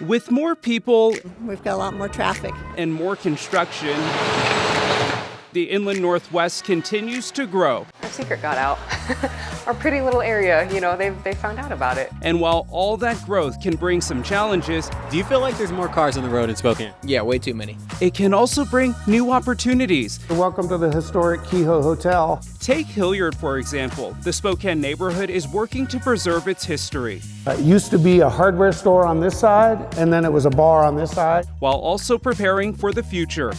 With more people, we've got a lot more traffic, and more construction, the inland Northwest continues to grow. Our secret got out. Our pretty little area, they found out about it. And while all that growth can bring some challenges, do you feel like there's more cars on the road in Spokane? Yeah, way too many. It can also bring new opportunities. Welcome to the historic Kehoe Hotel. Take Hillyard, for example. The Spokane neighborhood is working to preserve its history. It used to be a hardware store on this side, and then it was a bar on this side. While also preparing for the future.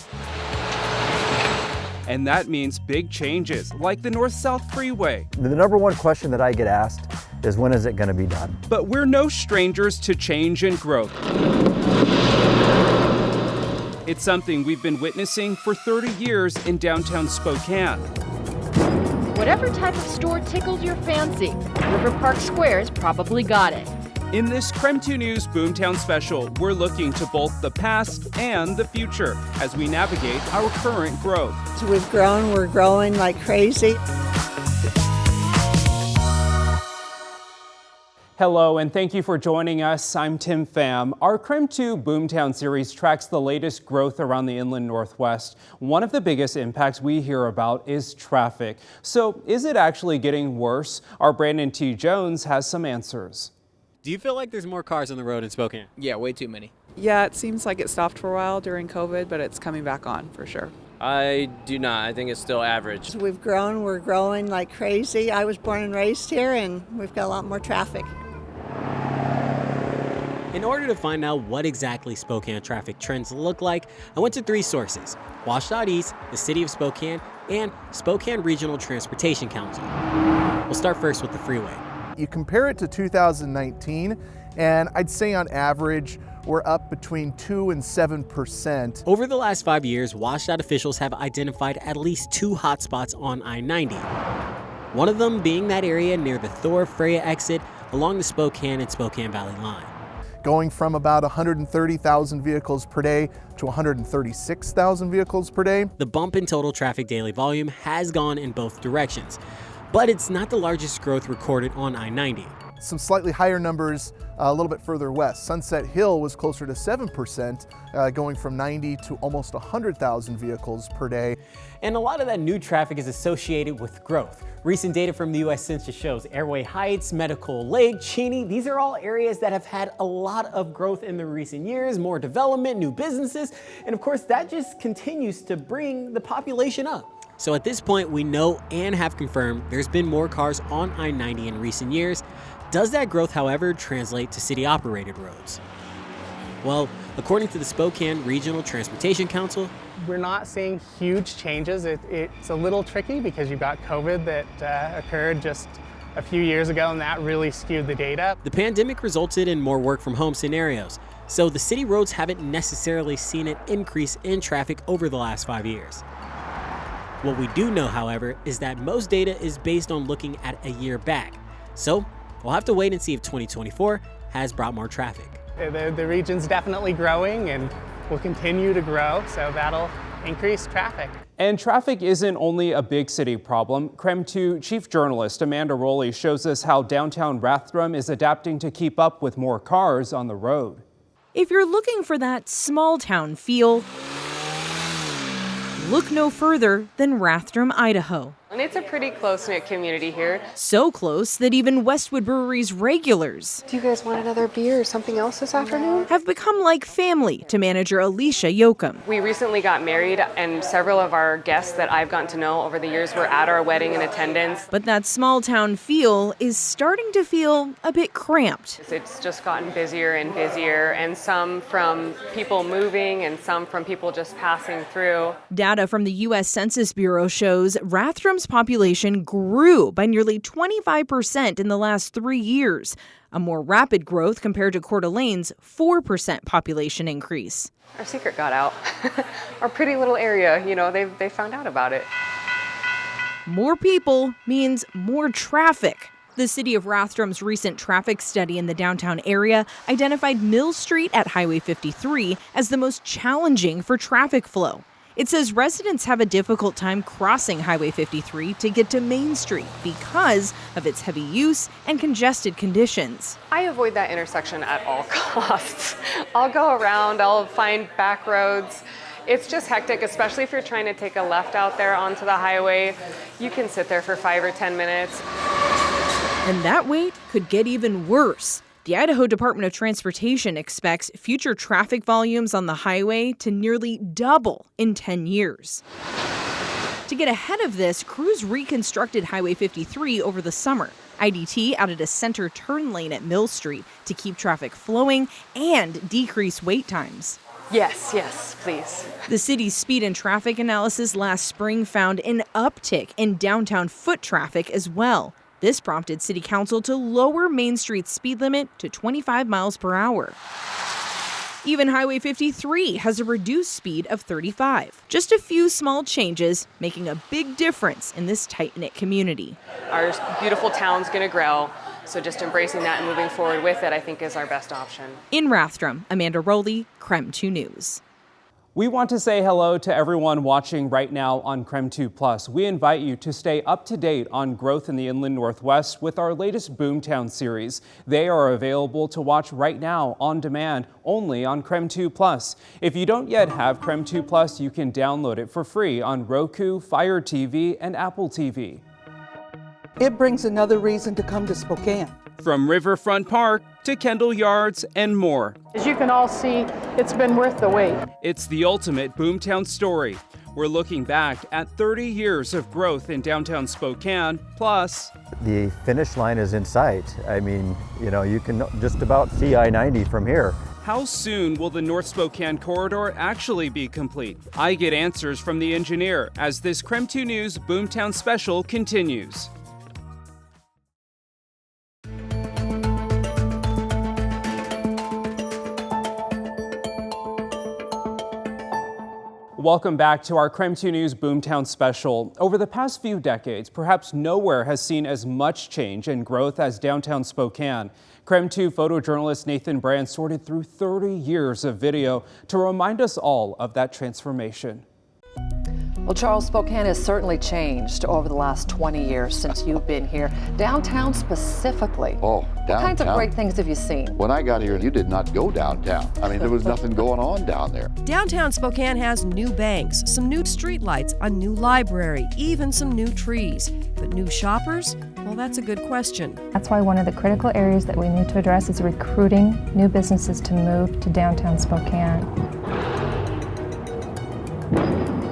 And that means big changes, like the North-South Freeway. The number one question that I get asked is, when is it going to be done? But we're no strangers to change and growth. It's something we've been witnessing for 30 years in downtown Spokane. Whatever type of store tickled your fancy, River Park Square's probably got it. In this Creme 2 News Boomtown special, we're looking to both the past and the future as we navigate our current growth. So we're growing like crazy. Hello, and thank you for joining us. I'm Tim Pham. Our Creme 2 Boomtown series tracks the latest growth around the inland Northwest. One of the biggest impacts we hear about is traffic. So is it actually getting worse? Our Brandon T. Jones has some answers. Do you feel like there's more cars on the road in Spokane? Yeah, way too many. Yeah, it seems like it stopped for a while during COVID, but it's coming back on for sure. I do not. I think it's still average. So we're growing like crazy. I was born and raised here, and we've got a lot more traffic. In order to find out what exactly Spokane traffic trends look like, I went to 3 sources: WASH.east, the City of Spokane, and Spokane Regional Transportation Council. We'll start first with the freeway. You compare it to 2019, and I'd say on average, we're up between 2 and 7%. Over the last 5 years, WASH.dot officials have identified at least 2 hotspots on I-90. One of them being that area near the Thor-Freya exit along the Spokane and Spokane Valley line. Going from about 130,000 vehicles per day to 136,000 vehicles per day. The bump in total traffic daily volume has gone in both directions, but it's not the largest growth recorded on I-90. Some slightly higher numbers a little bit further west. Sunset Hill was closer to 7%, going from 90 to almost 100,000 vehicles per day. And a lot of that new traffic is associated with growth. Recent data from the U.S. Census shows Airway Heights, Medical Lake, Cheney, these are all areas that have had a lot of growth in the recent years, more development, new businesses, and of course that just continues to bring the population up. So at this point, we know and have confirmed there's been more cars on I-90 in recent years. Does that growth, however, translate to city-operated roads? Well, according to the Spokane Regional Transportation Council, we're not seeing huge changes. It's a little tricky because you've got COVID that occurred just a few years ago, and that really skewed the data. The pandemic resulted in more work-from-home scenarios, so the city roads haven't necessarily seen an increase in traffic over the last 5 years. What we do know, however, is that most data is based on looking at a year back. So we'll have to wait and see if 2024 has brought more traffic. The region's definitely growing and will continue to grow, so that'll increase traffic. And traffic isn't only a big city problem. Creme 2 chief journalist Amanda Rowley shows us how downtown Rathdrum is adapting to keep up with more cars on the road. If you're looking for that small town feel, look no further than Rathdrum, Idaho. And it's a pretty close-knit community here. So close that even Westwood Brewery's regulars Do you guys want another beer or something else this afternoon? have become like family to manager Alicia Yoakum. We recently got married, and several of our guests that I've gotten to know over the years were at our wedding in attendance. But that small town feel is starting to feel a bit cramped. It's just gotten busier and busier, and some from people moving and some from people just passing through. Data from the U.S. Census Bureau shows Rathdrum's population grew by nearly 25% in the last 3 years, a more rapid growth compared to Coeur d'Alene's 4% population increase. Our secret got out. Our pretty little area, they found out about it. More people means more traffic. The city of Rathdrum's recent traffic study in the downtown area identified Mill Street at Highway 53 as the most challenging for traffic flow. It says residents have a difficult time crossing Highway 53 to get to Main Street because of its heavy use and congested conditions. I avoid that intersection at all costs. I'll go around, I'll find back roads. It's just hectic, especially if you're trying to take a left out there onto the highway. You can sit there for 5 or 10 minutes. And that wait could get even worse. The Idaho Department of Transportation expects future traffic volumes on the highway to nearly double in 10 years. To get ahead of this, crews reconstructed Highway 53 over the summer. IDT added a center turn lane at Mill Street to keep traffic flowing and decrease wait times. Yes, please. The city's speed and traffic analysis last spring found an uptick in downtown foot traffic as well. This prompted City Council to lower Main Street's speed limit to 25 miles per hour. Even Highway 53 has a reduced speed of 35. Just a few small changes making a big difference in this tight-knit community. Our beautiful town's going to grow, so just embracing that and moving forward with it, I think, is our best option. In Rathdrum, Amanda Rowley, Creme 2 News. We want to say hello to everyone watching right now on Creme 2+. We invite you to stay up to date on growth in the Inland Northwest with our latest Boomtown series. They are available to watch right now on demand only on Creme 2+. If you don't yet have Creme 2+, you can download it for free on Roku, Fire TV, and Apple TV. It brings another reason to come to Spokane. From Riverfront Park to Kendall Yards and more. As you can all see, it's been worth the wait. It's the ultimate Boomtown story. We're looking back at 30 years of growth in downtown Spokane, plus The finish line is in sight. I mean, you can just about see I-90 from here. how soon will the North Spokane corridor actually be complete? I get answers from the engineer as this Creme 2 News Boomtown special continues. Welcome back to our Creme 2 News Boomtown special. Over the past few decades, perhaps nowhere has seen as much change and growth as downtown Spokane. Creme 2 photojournalist Nathan Brand sorted through 30 years of video to remind us all of that transformation. Well, Charles, Spokane has certainly changed over the last 20 years since you've been here. Downtown specifically. Oh, downtown. What kinds of great things have you seen? When I got here, you did not go downtown. I mean, there was nothing going on down there. Downtown Spokane has new banks, some new streetlights, a new library, even some new trees. But new shoppers? Well, that's a good question. That's why one of the critical areas that we need to address is recruiting new businesses to move to downtown Spokane.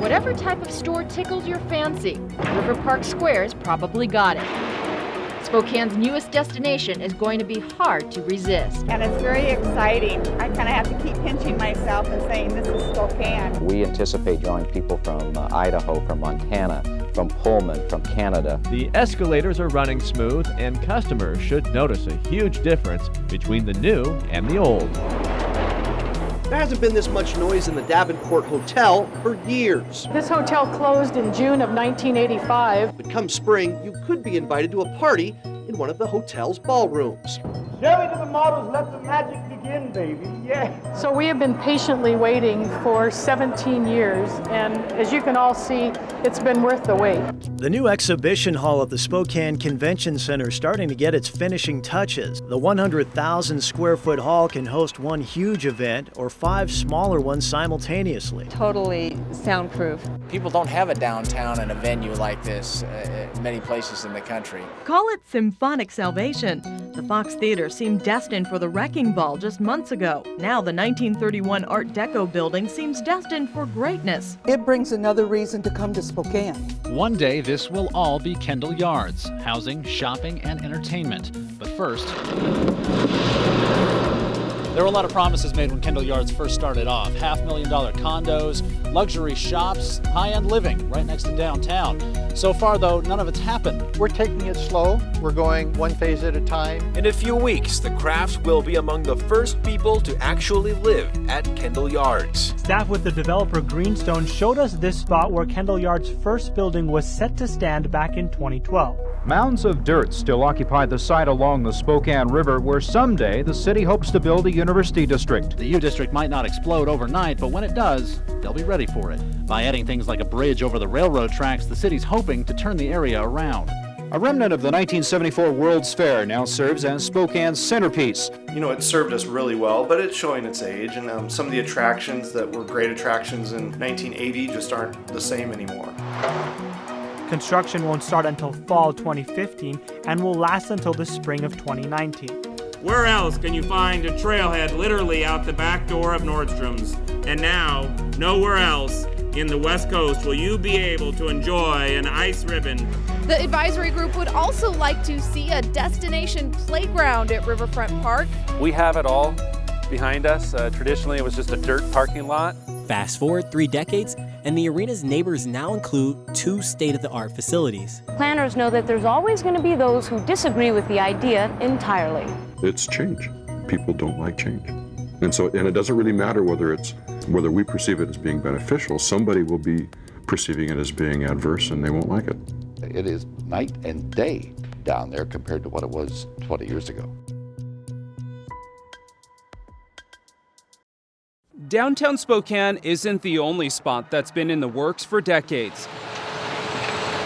Whatever type of store tickled your fancy, River Park Square's probably got it. Spokane's newest destination is going to be hard to resist. And it's very exciting. I kind of have to keep pinching myself and saying this is Spokane. We anticipate drawing people from Idaho, from Montana, from Pullman, from Canada. The escalators are running smooth, and customers should notice a huge difference between the new and the old. There hasn't been this much noise in the Davenport Hotel for years. This hotel closed in June of 1985. But come spring, you could be invited to a party in one of the hotel's ballrooms. Show it to the models, let the magic begin, baby, yeah. So we have been patiently waiting for 17 years, and as you can all see, it's been worth the wait. The new exhibition hall of the Spokane Convention Center is starting to get its finishing touches. The 100,000 square foot hall can host one huge event or 5 smaller ones simultaneously. Totally soundproof. People don't have a downtown and a venue like this at many places in the country. Call it symphonic salvation. The Fox Theater seemed destined for the wrecking ball just months ago. Now the 1931 Art Deco building seems destined for greatness. It brings another reason to come to Spokane. One day this will all be Kendall Yards, housing, shopping, and entertainment. But first, there were a lot of promises made when Kendall Yards first started off. $500,000 condos, luxury shops, high-end living right next to downtown. So far, though, none of it's happened. We're taking it slow. We're going one phase at a time. In a few weeks, the Crafts will be among the first people to actually live at Kendall Yards. Staff with the developer Greenstone showed us this spot where Kendall Yards' first building was set to stand back in 2012. Mounds of dirt still occupy the site along the Spokane River where someday the city hopes to build a university district. The U District might not explode overnight, but when it does, they'll be ready for it. By adding things like a bridge over the railroad tracks, the city's hoping to turn the area around. A remnant of the 1974 World's Fair now serves as Spokane's centerpiece. You know, it served us really well, but it's showing its age, and some of the attractions that were great attractions in 1980 just aren't the same anymore. Construction won't start until fall 2015 and will last until the spring of 2019. Where else can you find a trailhead literally out the back door of Nordstrom's? And now, nowhere else in the West Coast will you be able to enjoy an ice ribbon. The advisory group would also like to see a destination playground at Riverfront Park. We have it all behind us. Traditionally, it was just a dirt parking lot. Fast forward 3 decades, and the arena's neighbors now include 2 state-of-the-art facilities. Planners know that there's always going to be those who disagree with the idea entirely. It's change. People don't like change. And it doesn't really matter whether we perceive it as being beneficial. Somebody will be perceiving it as being adverse and they won't like it. It is night and day down there compared to what it was 20 years ago. Downtown Spokane isn't the only spot that's been in the works for decades.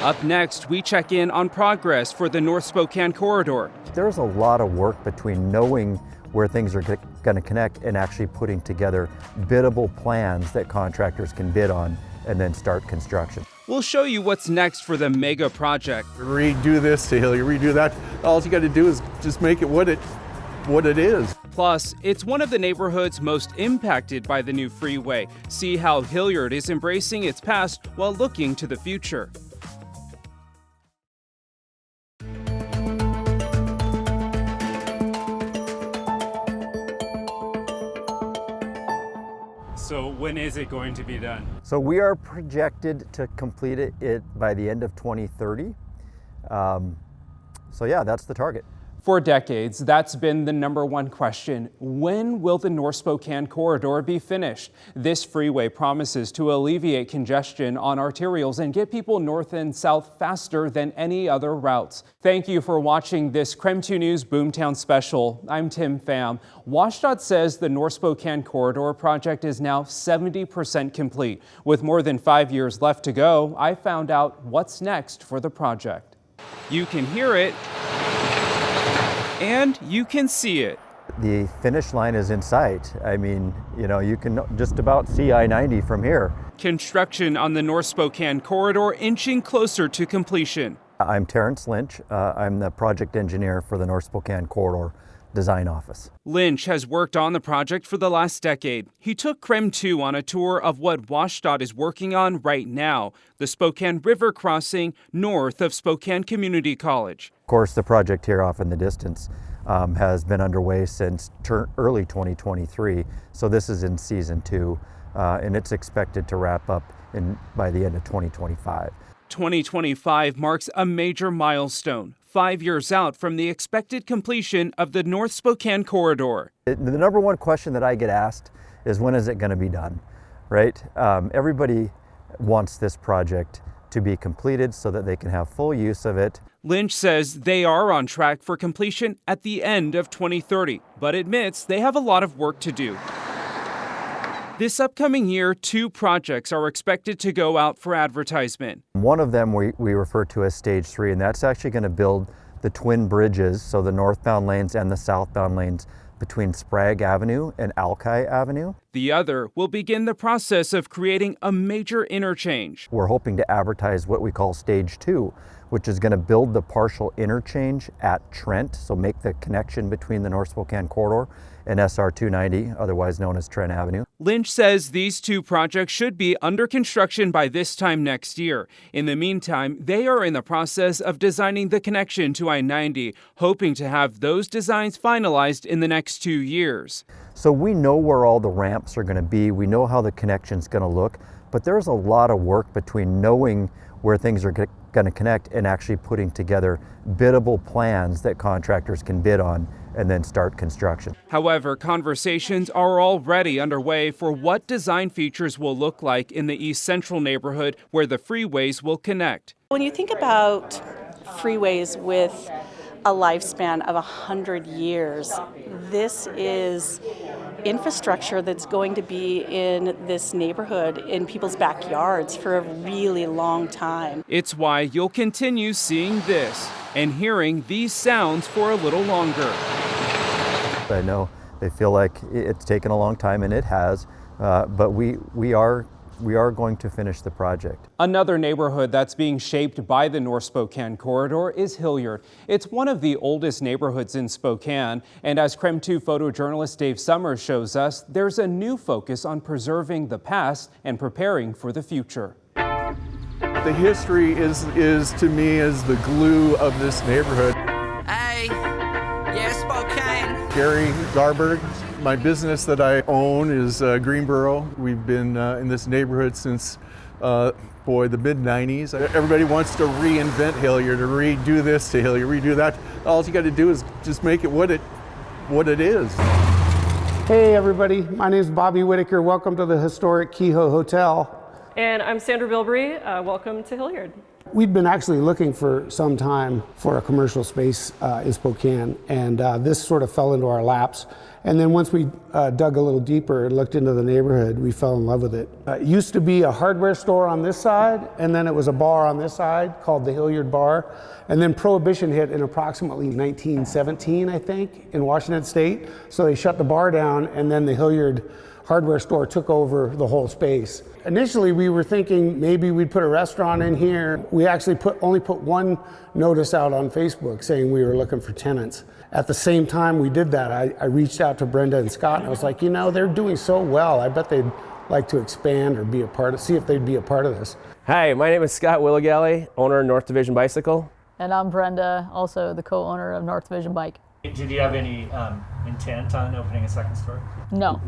Up next, we check in on progress for the North Spokane corridor. There's a lot of work between knowing where things are going to connect and actually putting together biddable plans that contractors can bid on and then start construction. We'll show you what's next for the mega project. Redo this to Hillyard, redo that. All you got to do is just make it what it is. Plus, it's one of the neighborhoods most impacted by the new freeway. See how Hillyard is embracing its past while looking to the future. So when is it going to be done? So we are projected to complete it by the end of 2030. So yeah, that's the target. For decades, that's been the #1 question. When will the North Spokane corridor be finished? This freeway promises to alleviate congestion on arterials and get people north and south faster than any other routes. Thank you for watching this KREM 2 News Boomtown special. I'm Tim Pham. WSDOT says the North Spokane corridor project is now 70% complete. With more than 5 years left to go, I found out what's next for the project. You can hear it, and you can see it. The finish line is in sight. I mean, you know, you can just about see I-90 from here. Construction on the North Spokane corridor inching closer to completion. I'm Terrence Lynch. I'm the project engineer for the North Spokane corridor design office. Lynch has worked on the project for the last decade. He took KREM 2 on a tour of what WSDOT is working on right now, the Spokane River crossing north of Spokane Community College. Of course, the project here off in the distance has been underway since early 2023, so this is in season 2, and it's expected to wrap up by the end of 2025. 2025 marks a major milestone, 5 years out from the expected completion of the North Spokane corridor. The #1 question that I get asked is, when is it going to be done, right? Everybody wants this project to be completed so that they can have full use of it. Lynch says they are on track for completion at the end of 2030, but admits they have a lot of work to do. This upcoming year, 2 projects are expected to go out for advertisement. One of them we refer to as Stage 3, and that's actually going to build the twin bridges, so the northbound lanes and the southbound lanes between Sprague Avenue and Alki Avenue. The other will begin the process of creating a major interchange. We're hoping to advertise what we call Stage 2, which is going to build the partial interchange at Trent, so make the connection between the North Spokane corridor and SR 290, otherwise known as Trent Avenue. Lynch says these 2 projects should be under construction by this time next year. In the meantime, they are in the process of designing the connection to I-90, hoping to have those designs finalized in the next 2 years. So we know where all the ramps are going to be, we know how the connection's going to look, but there's a lot of work between knowing where things are going to connect and actually putting together biddable plans that contractors can bid on and then start construction. However, conversations are already underway for what design features will look like in the East Central neighborhood where the freeways will connect. When you think about freeways with a lifespan of 100 years. This is infrastructure that's going to be in this neighborhood, in people's backyards for a really long time. It's why you'll continue seeing this and hearing these sounds for a little longer. I know they feel like it's taken a long time, and it has, but we are going to finish the project. Another neighborhood that's being shaped by the North Spokane corridor is Hillyard. It's one of the oldest neighborhoods in Spokane, and as KREM 2 photojournalist Dave Summers shows us, there's a new focus on preserving the past and preparing for the future. The history is to me is the glue of this neighborhood. Hey, yeah, Spokane. Gary Garberg. My business that I own is Greenboro. We've been in this neighborhood since, the mid-90s. Everybody wants to reinvent Hillyard, or redo this to Hillyard, redo that. All you got to do is just make it what it is. Hey everybody, my name is Bobby Whitaker. Welcome to the historic Kehoe Hotel. And I'm Sandra Bilbrey. Welcome to Hillyard. We'd been actually looking for some time for a commercial space in Spokane, and this sort of fell into our laps. And then once we dug a little deeper and looked into the neighborhood, we fell in love with it. It used to be a hardware store on this side, and then it was a bar on this side called the Hillyard Bar. And then Prohibition hit in approximately 1917, I think, in Washington State. So they shut the bar down, and then the Hillyard hardware store took over the whole space. Initially, we were thinking maybe we'd put a restaurant in here. We actually only put one notice out on Facebook saying we were looking for tenants. At the same time we did that, I reached out to Brenda and Scott, and I was like, you know, they're doing so well. I bet they'd like to expand or be a part of, see if they'd be a part of this. Hi, my name is Scott Willigalli, owner of North Division Bicycle. And I'm Brenda, also the co-owner of North Division Bike. Did you have any intent on opening a second store? No.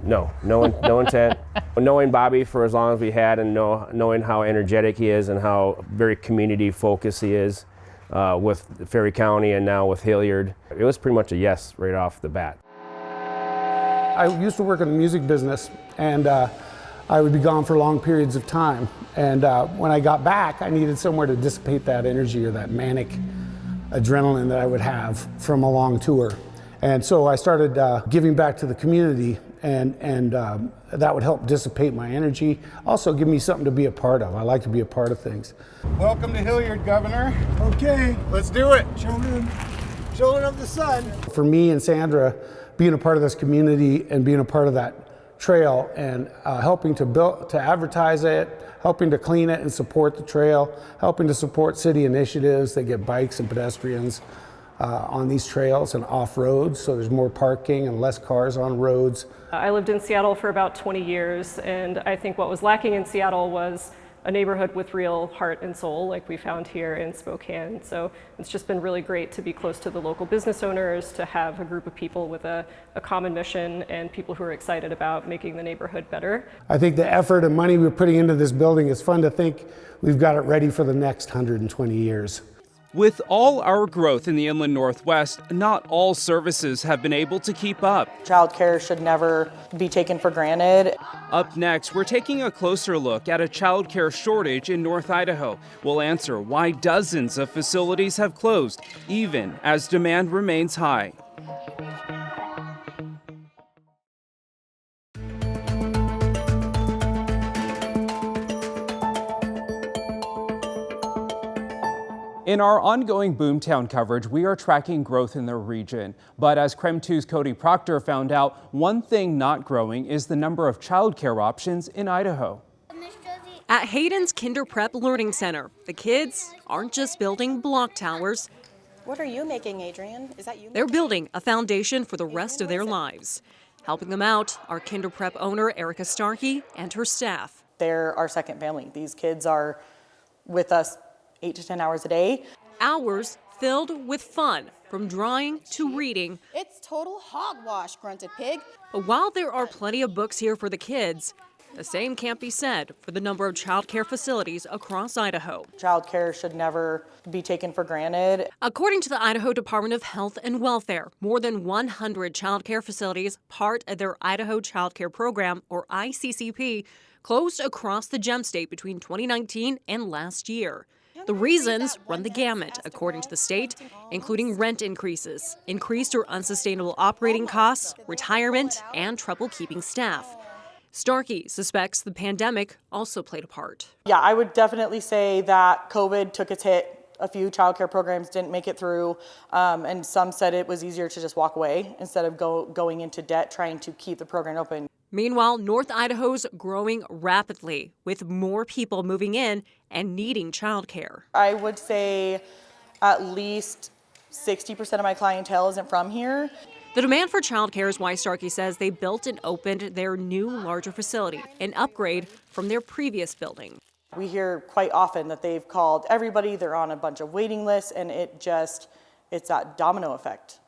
No intent. Knowing Bobby for as long as we had, and knowing how energetic he is and how very community focused he is with Ferry County and now with Hillyard, it was pretty much a yes right off the bat. I used to work in the music business, and I would be gone for long periods of time. And when I got back, I needed somewhere to dissipate that energy or that manic adrenaline that I would have from a long tour. And so I started giving back to the community, and that would help dissipate my energy. Also give me something to be a part of. I like to be a part of things. Welcome to Hillyard, Governor. Okay, Let's do it. children of the sun. For me and Sandra, being a part of this community and being a part of that trail and helping to advertise it, helping to clean it and support the trail, helping to support city initiatives that get bikes and pedestrians on these trails and off roads, so there's more parking and less cars on roads. I lived in Seattle for about 20 years, and I think what was lacking in Seattle was a neighborhood with real heart and soul like we found here in Spokane. So it's just been really great to be close to the local business owners, to have a group of people with a common mission and people who are excited about making the neighborhood better. I think the effort and money we're putting into this building, is fun to think we've got it ready for the next 120 years. With all our growth in the inland Northwest, not all services have been able to keep up. Childcare should never be taken for granted. Up next, we're taking a closer look at a childcare shortage in North Idaho. We'll answer why dozens of facilities have closed, even as demand remains high. In our ongoing Boomtown coverage, we are tracking growth in the region. But as KREM 2's Cody Proctor found out, one thing not growing is the number of childcare options in Idaho. At Hayden's Kinder Prep Learning Center, the kids aren't just building block towers. What are you making, Adrian? Is that you? They're building a foundation for the rest of their lives. Helping them out are Kinder Prep owner Erica Starkey and her staff. They're our second family. These kids are with us 8 to 10 hours a day. Hours filled with fun, from drawing to reading. It's total hogwash, grunted pig. But while there are plenty of books here for the kids, the same can't be said for the number of childcare facilities across Idaho. Childcare should never be taken for granted. According to the Idaho Department of Health and Welfare, more than 100 childcare facilities, part of their Idaho Child Care Program, or ICCP, closed across the Gem State between 2019 and last year. The reasons run the gamut, according to the state, including rent increases, increased or unsustainable operating costs, retirement, and trouble keeping staff. Starkey suspects the pandemic also played a part. Yeah, I would definitely say that COVID took its hit. A few childcare programs didn't make it through, and some said it was easier to just walk away instead of going into debt trying to keep the program open. Meanwhile, North Idaho's growing rapidly, with more people moving in and needing childcare. I would say at least 60% of my clientele isn't from here. The demand for childcare is why Starkey says they built and opened their new, larger facility, an upgrade from their previous building. We hear quite often that they've called everybody, they're on a bunch of waiting lists, and it's that domino effect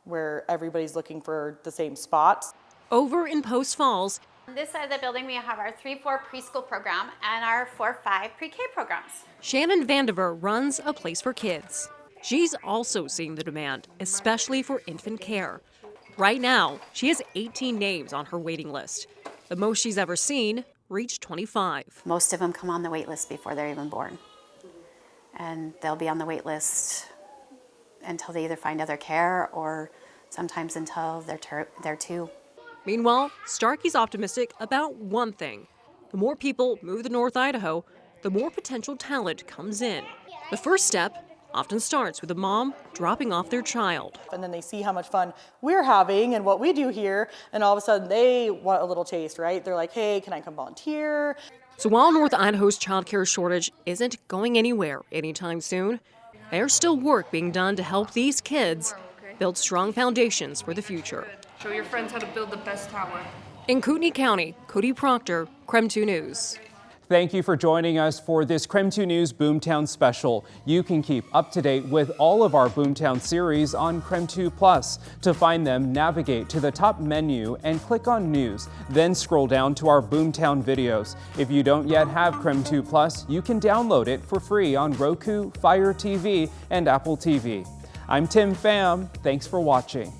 where everybody's looking for the same spots. Over in Post Falls, on this side of the building, we have our 3-4 preschool program and our 4-5 pre-K programs. Shannon Vandiver runs a place for kids. She's also seeing the demand, especially for infant care. Right now, she has 18 names on her waiting list. The most she's ever seen reached 25. Most of them come on the wait list before they're even born. And they'll be on the wait list until they either find other care or sometimes until they're 2. Meanwhile, Starkey's optimistic about one thing. The more people move to North Idaho, the more potential talent comes in. The first step often starts with a mom dropping off their child. And then they see how much fun we're having and what we do here, and all of a sudden they want a little taste, right? They're like, hey, can I come volunteer? So while North Idaho's childcare shortage isn't going anywhere anytime soon, there's still work being done to help these kids build strong foundations for the future. Show your friends how to build the best tower. In Kootenai County, Cody Proctor, KREM 2 News. Thank you for joining us for this KREM 2 News Boomtown special. You can keep up to date with all of our Boomtown series on KREM 2 Plus. To find them, navigate to the top menu and click on News, then scroll down to our Boomtown videos. If you don't yet have KREM 2 Plus, you can download it for free on Roku, Fire TV, and Apple TV. I'm Tim Pham. Thanks for watching.